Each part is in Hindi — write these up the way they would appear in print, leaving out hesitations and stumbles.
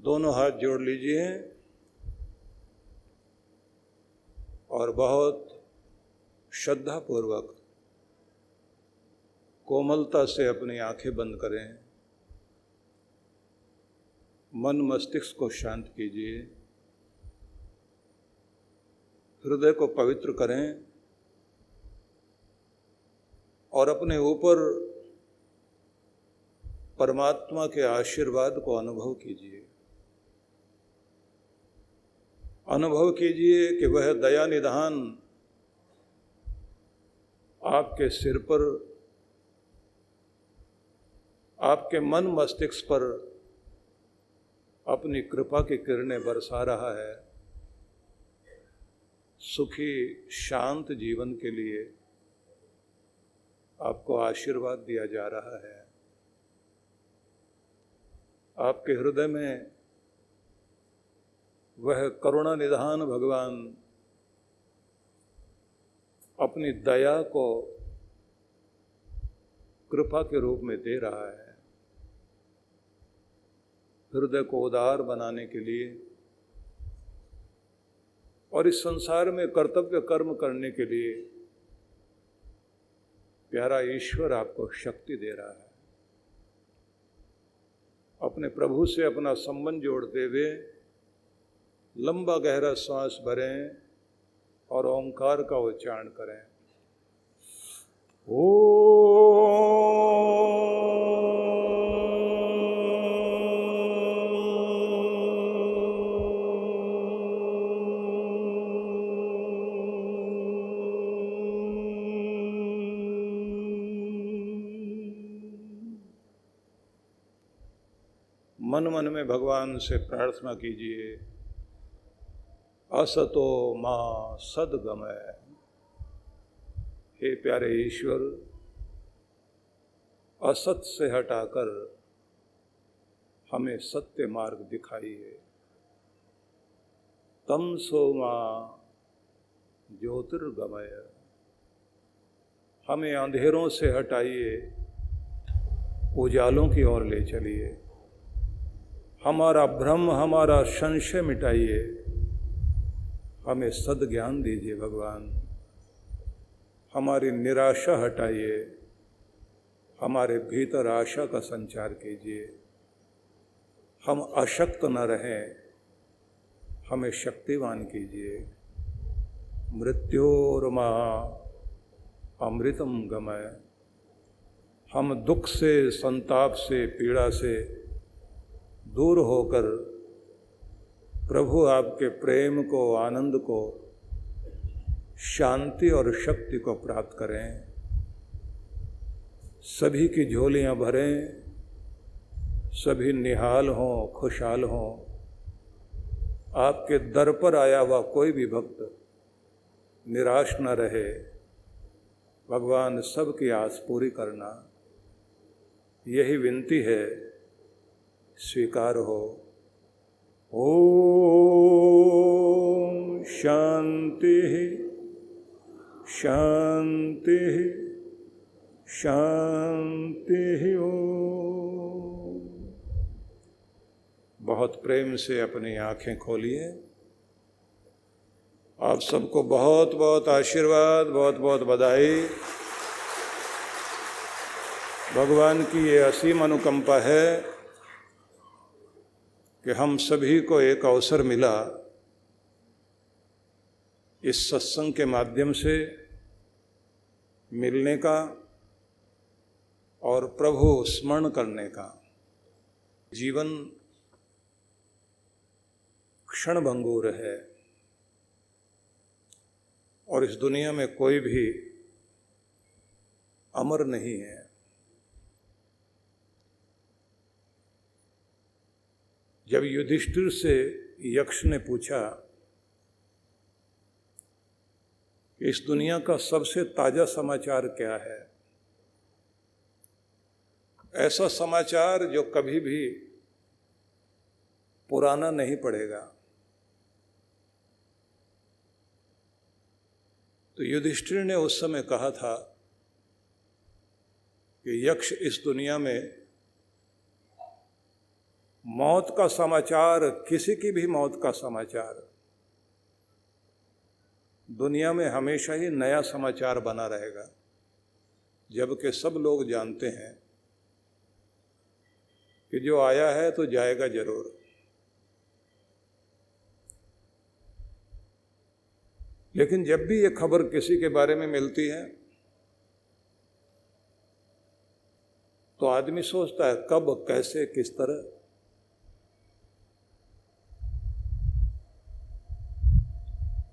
दोनों हाथ जोड़ लीजिए और बहुत श्रद्धापूर्वक कोमलता से अपनी आंखें बंद करें। मन मस्तिष्क को शांत कीजिए, हृदय को पवित्र करें और अपने ऊपर परमात्मा के आशीर्वाद को अनुभव कीजिए। अनुभव कीजिए कि वह दया निधान आपके सिर पर, आपके मन मस्तिष्क पर अपनी कृपा की किरणें बरसा रहा है। सुखी शांत जीवन के लिए आपको आशीर्वाद दिया जा रहा है। आपके हृदय में वह करुणा निधान भगवान अपनी दया को कृपा के रूप में दे रहा है। हृदय को उदार बनाने के लिए और इस संसार में कर्तव्य कर्म करने के लिए प्यारा ईश्वर आपको शक्ति दे रहा है। अपने प्रभु से अपना संबंध जोड़ते हुए लंबा गहरा श्वास भरें और ओंकार का उच्चारण करें। मन मन में भगवान से प्रार्थना कीजिए, असतो मां सद्गमय। हे प्यारे ईश्वर, असत से हटाकर हमें सत्य मार्ग दिखाइए। तमसो मां ज्योतिर्गमय। हमें अंधेरों से हटाइए, उजालों की ओर ले चलिए। हमारा भ्रम, हमारा संशय मिटाइए। हमें सद्ज्ञान दीजिए भगवान। हमारी निराशा हटाइए, हमारे भीतर आशा का संचार कीजिए। हम अशक्त न रहें, हमें शक्तिवान कीजिए। मृत्योर्मा अमृतम गमय। हम दुख से, संताप से, पीड़ा से दूर होकर प्रभु आपके प्रेम को, आनंद को, शांति और शक्ति को प्राप्त करें। सभी की झोलियां भरें, सभी निहाल हों, खुशहाल हों। आपके दर पर आया हुआ कोई भी भक्त निराश न रहे। भगवान सबकी आस पूरी करना, यही विनती है। स्वीकार हो। ओम शांति शांति शांति। ओम। बहुत प्रेम से अपनी आंखें खोलिए। आप सबको बहुत बहुत आशीर्वाद, बहुत बहुत बधाई। भगवान की ये असीम अनुकंपा है कि हम सभी को एक अवसर मिला इस सत्संग के माध्यम से मिलने का और प्रभु स्मरण करने का। जीवन क्षणभंगुर है और इस दुनिया में कोई भी अमर नहीं है। जब युधिष्ठिर से यक्ष ने पूछा कि इस दुनिया का सबसे ताजा समाचार क्या है, ऐसा समाचार जो कभी भी पुराना नहीं पड़ेगा, तो युधिष्ठिर ने उस समय कहा था कि यक्ष इस दुनिया में मौत का समाचार, किसी की भी मौत का समाचार दुनिया में हमेशा ही नया समाचार बना रहेगा, जबकि सब लोग जानते हैं कि जो आया है तो जाएगा जरूर। लेकिन जब भी ये खबर किसी के बारे में मिलती है तो आदमी सोचता है कब, कैसे, किस तरह।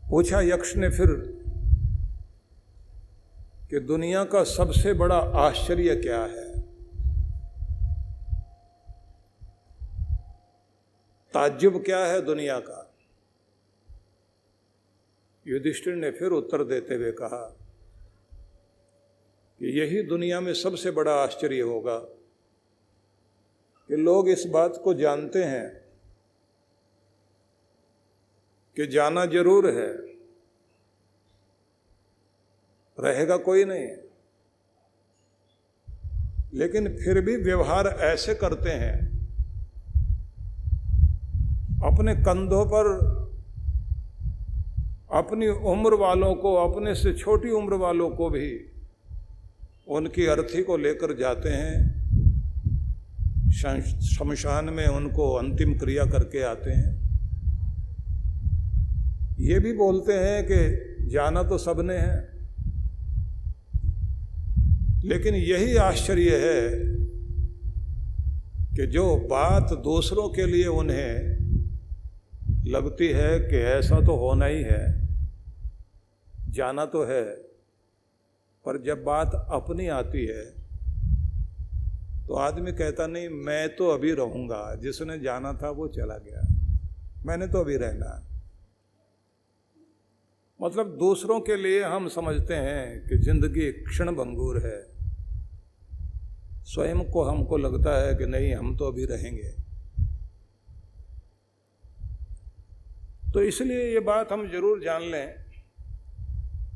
पूछा यक्ष ने फिर कि दुनिया का सबसे बड़ा आश्चर्य क्या है? ताज्जुब क्या है दुनिया का? युधिष्ठिर ने फिर उत्तर देते हुए कहा कि यही दुनिया में सबसे बड़ा आश्चर्य होगा कि लोग इस बात को जानते हैं कि जाना जरूर है, रहेगा कोई नहीं, लेकिन फिर भी व्यवहार ऐसे करते हैं, अपने कंधों पर अपनी उम्र वालों को, अपने से छोटी उम्र वालों को भी उनकी अर्थी को लेकर जाते हैं, शमशान में उनको अंतिम क्रिया करके आते हैं। ये भी बोलते हैं कि जाना तो सबने है, लेकिन यही आश्चर्य है कि जो बात दूसरों के लिए उन्हें लगती है कि ऐसा तो होना ही है, जाना तो है, पर जब बात अपनी आती है तो आदमी कहता नहीं, मैं तो अभी रहूंगा, जिसने जाना था वो चला गया, मैंने तो अभी रहना है। मतलब दूसरों के लिए हम समझते हैं कि जिंदगी क्षण भंगुर है, स्वयं को हमको लगता है कि नहीं, हम तो अभी रहेंगे। तो इसलिए ये बात हम जरूर जान लें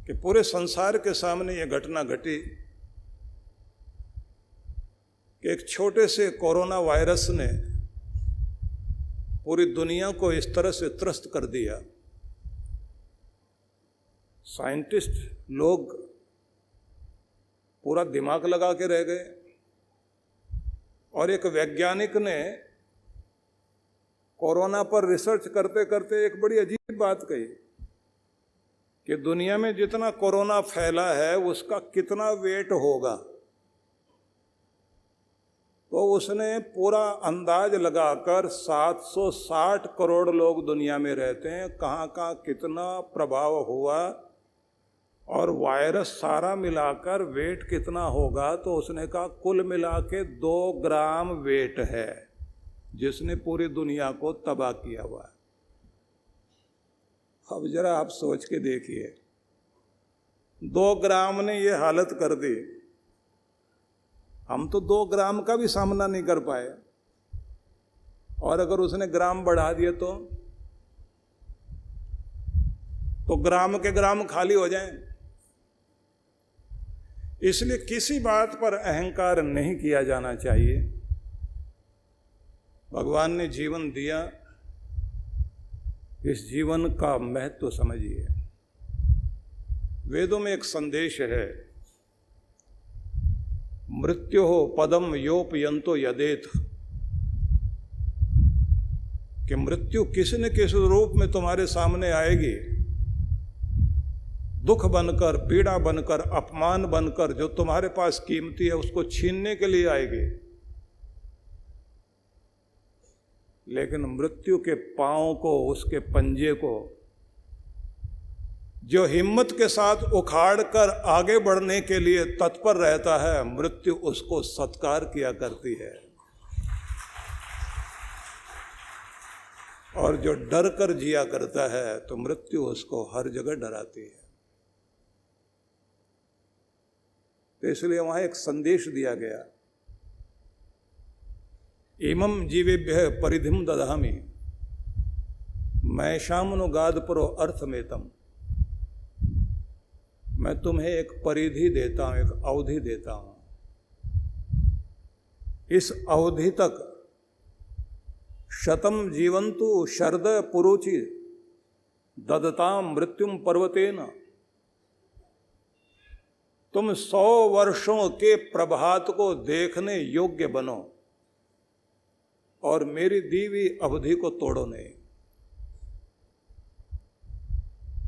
कि पूरे संसार के सामने ये घटना घटी कि एक छोटे से कोरोना वायरस ने पूरी दुनिया को इस तरह से त्रस्त कर दिया। साइंटिस्ट लोग पूरा दिमाग लगा के रह गए, और एक वैज्ञानिक ने कोरोना पर रिसर्च करते करते एक बड़ी अजीब बात कही कि दुनिया में जितना कोरोना फैला है उसका कितना वेट होगा। तो उसने पूरा अंदाज लगाकर 760 करोड़ लोग दुनिया में रहते हैं, कहाँ कहाँ कितना प्रभाव हुआ और वायरस सारा मिलाकर वेट कितना होगा, तो उसने कहा कुल मिला के 2 ग्राम वेट है जिसने पूरी दुनिया को तबाह किया हुआ है। अब जरा आप सोच के देखिए, 2 ग्राम ने ये हालत कर दी। हम तो 2 ग्राम का भी सामना नहीं कर पाए, और अगर उसने ग्राम बढ़ा दिए तो ग्राम के ग्राम खाली हो जाएं। इसलिए किसी बात पर अहंकार नहीं किया जाना चाहिए। भगवान ने जीवन दिया, इस जीवन का महत्व समझिए। वेदों में एक संदेश है, मृत्यु हो पदम योपयंतो यदेत, कि मृत्यु किसी न किसी रूप में तुम्हारे सामने आएगी, दुख बनकर, पीड़ा बनकर, अपमान बनकर, जो तुम्हारे पास कीमती है उसको छीनने के लिए आएगी। लेकिन मृत्यु के पांव को, उसके पंजे को जो हिम्मत के साथ उखाड़ कर आगे बढ़ने के लिए तत्पर रहता है, मृत्यु उसको सत्कार किया करती है। और जो डर कर जिया करता है तो मृत्यु उसको हर जगह डराती है। तो इसलिए वहां एक संदेश दिया गया, इमं जीवेभ्य परिधिम दधामि मैशामनुगादपुरो अर्थमेतम, मैं तुम्हें एक परिधि देता हूं, एक अवधि देता हूं। इस अवधि तक शतम जीवंतु शरद पुरुचि ददताम मृत्युम पर्वतेन। तुम 100 वर्षों के प्रभात को देखने योग्य बनो और मेरी दी हुई अवधि को तोड़ो नहीं।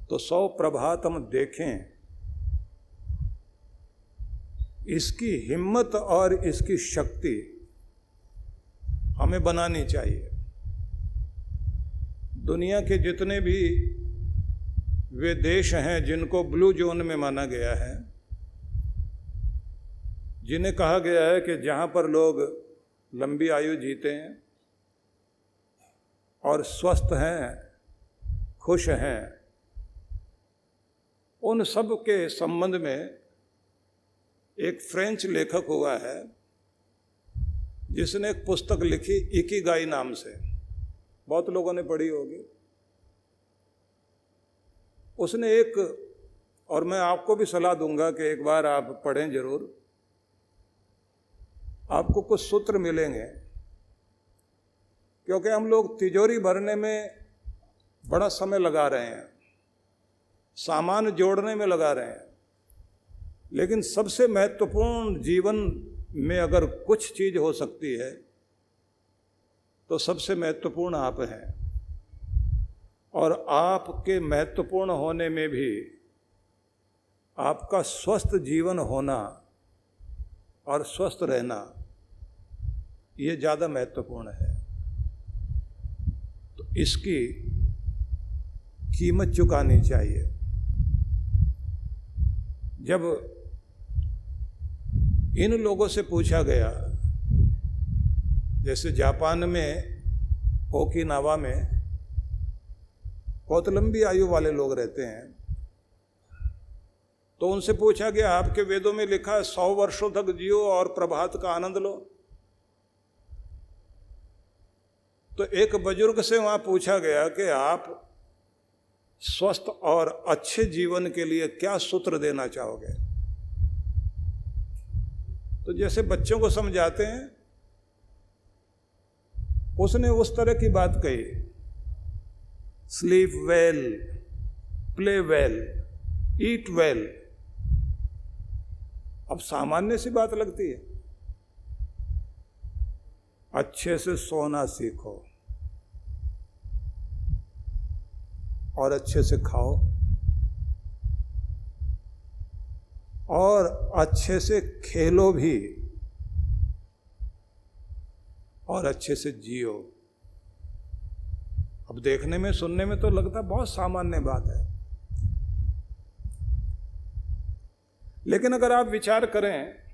तो 100 प्रभात हम देखें, इसकी हिम्मत और इसकी शक्ति हमें बनानी चाहिए। दुनिया के जितने भी वे देश हैं जिनको ब्लू जोन में माना गया है, जिन्हें कहा गया है कि जहाँ पर लोग लंबी आयु जीते हैं और स्वस्थ हैं, खुश हैं, उन सब के संबंध में एक फ्रेंच लेखक हुआ है जिसने एक पुस्तक लिखी इकिगाई नाम से, बहुत लोगों ने पढ़ी होगी। उसने एक, और मैं आपको भी सलाह दूंगा कि एक बार आप पढ़ें जरूर, आपको कुछ सूत्र मिलेंगे। क्योंकि हम लोग तिजोरी भरने में बड़ा समय लगा रहे हैं, सामान जोड़ने में लगा रहे हैं, लेकिन सबसे महत्वपूर्ण जीवन में अगर कुछ चीज हो सकती है तो सबसे महत्वपूर्ण आप हैं। और आपके महत्वपूर्ण होने में भी आपका स्वस्थ जीवन होना और स्वस्थ रहना ये ज़्यादा महत्वपूर्ण है। तो इसकी कीमत चुकानी चाहिए। जब इन लोगों से पूछा गया, जैसे जापान में ओकिनावा में बहुत लंबी आयु वाले लोग रहते हैं, तो उनसे पूछा गया आपके वेदों में लिखा है 100 वर्षों तक जियो और प्रभात का आनंद लो। तो एक बुजुर्ग से वहां पूछा गया कि आप स्वस्थ और अच्छे जीवन के लिए क्या सूत्र देना चाहोगे। तो जैसे बच्चों को समझाते हैं, उसने उस तरह की बात कही, स्लीप वेल, प्ले वेल, ईट वेल। अब सामान्य सी बात लगती है, अच्छे से सोना सीखो और अच्छे से खाओ और अच्छे से खेलो भी और अच्छे से जियो। अब देखने में, सुनने में तो लगता बहुत सामान्य बात है, लेकिन अगर आप विचार करें,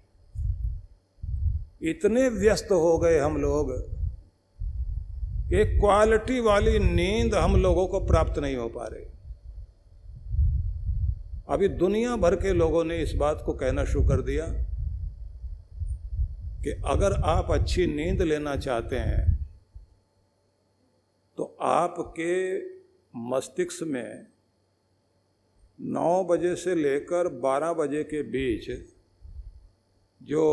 इतने व्यस्त हो गए हम लोग कि क्वालिटी वाली नींद हम लोगों को प्राप्त नहीं हो पा रही। अभी दुनिया भर के लोगों ने इस बात को कहना शुरू कर दिया कि अगर आप अच्छी नींद लेना चाहते हैं तो आपके मस्तिष्क में 9 बजे से लेकर 12 बजे के बीच जो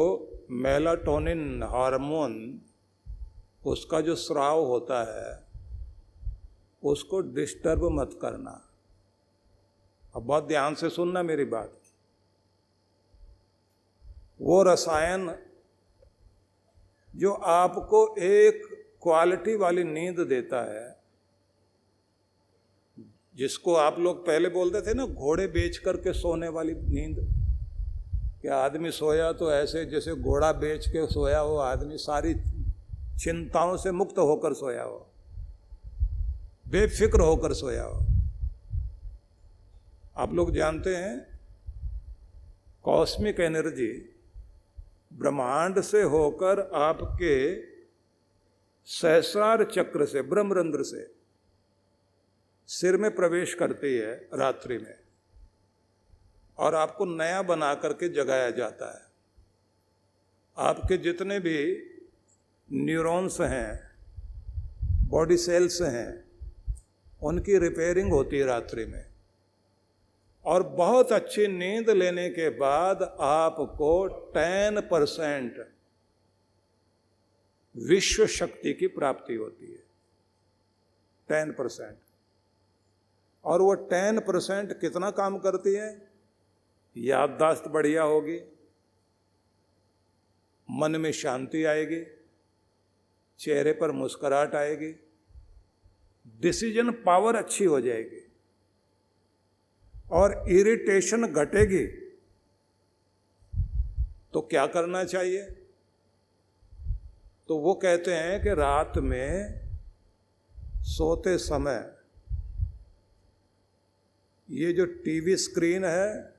मेलाटोनिन हार्मोन, उसका जो स्राव होता है, उसको डिस्टर्ब मत करना। अब बहुत ध्यान से सुनना मेरी बात। वो रसायन जो आपको एक क्वालिटी वाली नींद देता है, जिसको आप लोग पहले बोलते थे ना, घोड़े बेच करके सोने वाली नींद, कि आदमी सोया तो ऐसे जैसे घोड़ा बेच के सोया हो, आदमी सारी चिंताओं से मुक्त होकर सोया हो, बेफिक्र होकर सोया हो। आप लोग जानते हैं कॉस्मिक एनर्जी ब्रह्मांड से होकर आपके सहस्रार चक्र से, ब्रह्मरंध्र से सिर में प्रवेश करती है रात्रि में, और आपको नया बना करके जगाया जाता है। आपके जितने भी न्यूरॉन्स हैं, बॉडी सेल्स हैं, उनकी रिपेयरिंग होती है रात्रि में। और बहुत अच्छी नींद लेने के बाद आपको 10% विश्व शक्ति की प्राप्ति होती है। 10%। और वो 10% कितना काम करती है? याददाश्त बढ़िया होगी, मन में शांति आएगी, चेहरे पर मुस्कुराहट आएगी, डिसीजन पावर अच्छी हो जाएगी और इरिटेशन घटेगी। तो क्या करना चाहिए? तो वो कहते हैं कि रात में सोते समय ये जो टीवी स्क्रीन है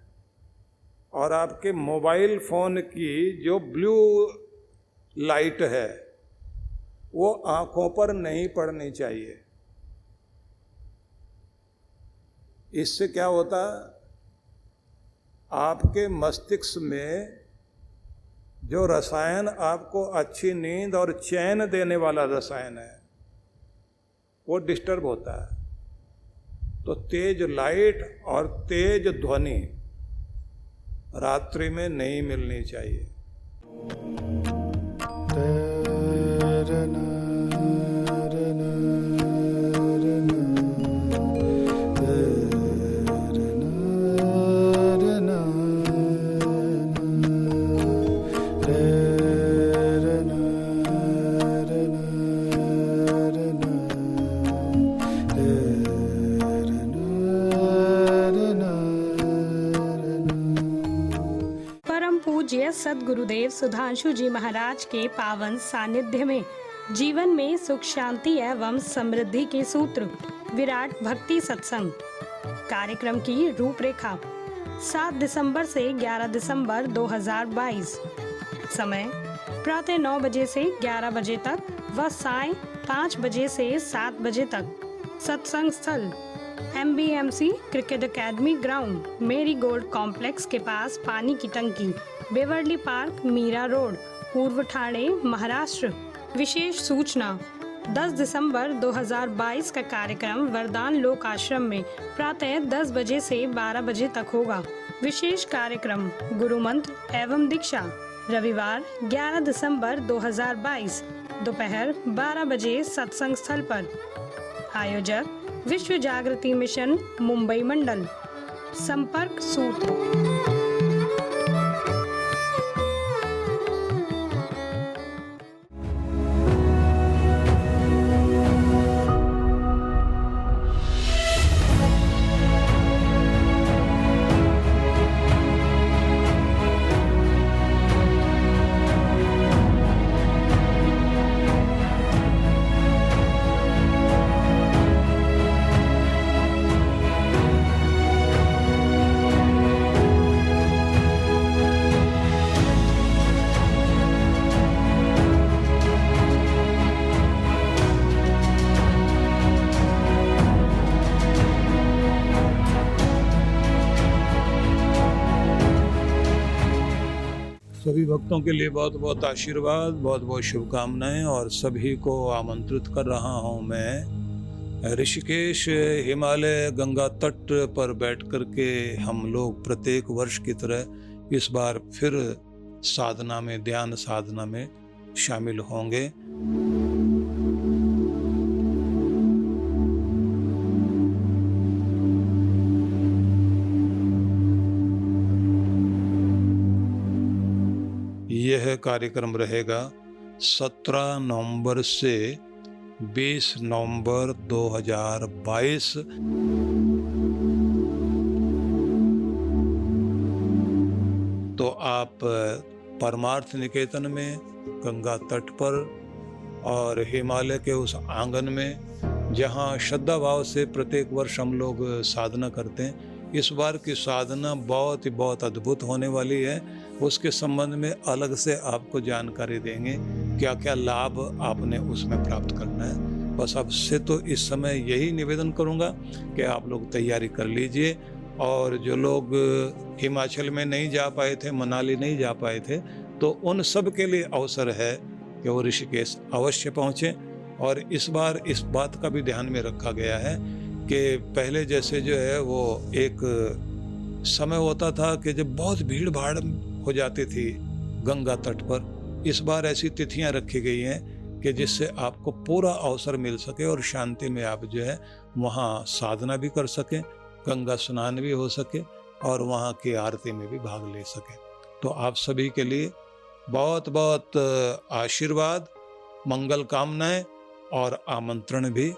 और आपके मोबाइल फोन की जो ब्लू लाइट है वो आंखों पर नहीं पड़नी चाहिए। इससे क्या होता? आपके मस्तिष्क में जो रसायन आपको अच्छी नींद और चैन देने वाला रसायन है वो डिस्टर्ब होता है। तो तेज लाइट और तेज ध्वनि रात्रि में नहीं मिलनी चाहिए। सद्गुरुदेव सुधांशु जी महाराज के पावन सानिध्य में जीवन में सुख शांति एवं समृद्धि के सूत्र विराट भक्ति सत्संग कार्यक्रम की रूपरेखा 7 दिसंबर से 11 दिसंबर 2022। समय प्रातः 9 बजे से 11 बजे तक व सायं 5 बजे से 7 बजे तक। सत्संग स्थल MBMC क्रिकेट एकेडमी ग्राउंड, मेरी गोल्ड कॉम्प्लेक्स के पास, पानी की टंकी, बेवर्ली पार्क, मीरा रोड, पूर्व ठाणे, महाराष्ट्र। विशेष सूचना 10 दिसंबर 2022 का कार्यक्रम वरदान लोक आश्रम में प्रातः 10 बजे से 12 बजे तक होगा। विशेष कार्यक्रम गुरु मंत्र एवं दीक्षा रविवार 11 दिसंबर 2022 दोपहर 12 बजे सत्संग स्थल पर। आयोजक विश्व जागृति मिशन मुंबई मंडल। संपर्क सूत्र सभी भक्तों के लिए बहुत बहुत आशीर्वाद, बहुत बहुत शुभकामनाएं और सभी को आमंत्रित कर रहा हूं मैं ऋषिकेश हिमालय गंगा तट पर बैठ कर के हम लोग प्रत्येक वर्ष की तरह इस बार फिर साधना में, ध्यान साधना में शामिल होंगे। यह कार्यक्रम रहेगा 17 नवंबर से 20 नवंबर 2022। तो आप परमार्थ निकेतन में गंगा तट पर और हिमालय के उस आंगन में जहाँ श्रद्धा भाव से प्रत्येक वर्ष हम लोग साधना करते हैं, इस बार की साधना बहुत अद्भुत होने वाली है। उसके संबंध में अलग से आपको जानकारी देंगे, क्या क्या लाभ आपने उसमें प्राप्त करना है। बस अब से तो इस समय यही निवेदन करूंगा कि आप लोग तैयारी कर लीजिए। और जो लोग हिमाचल में नहीं जा पाए थे, मनाली नहीं जा पाए थे, तो उन सब के लिए अवसर है कि वो ऋषिकेश अवश्य पहुँचें। और इस बार इस बात का भी ध्यान में रखा गया है कि पहले जैसे जो है वो एक समय होता था कि जब बहुत भीड़ भाड़ हो जाती थी गंगा तट पर, इस बार ऐसी तिथियां रखी गई हैं कि जिससे आपको पूरा अवसर मिल सके और शांति में आप जो है वहाँ साधना भी कर सकें, गंगा स्नान भी हो सके और वहाँ की आरती में भी भाग ले सकें। तो आप सभी के लिए बहुत बहुत आशीर्वाद, मंगल कामनाएं और आमंत्रण भी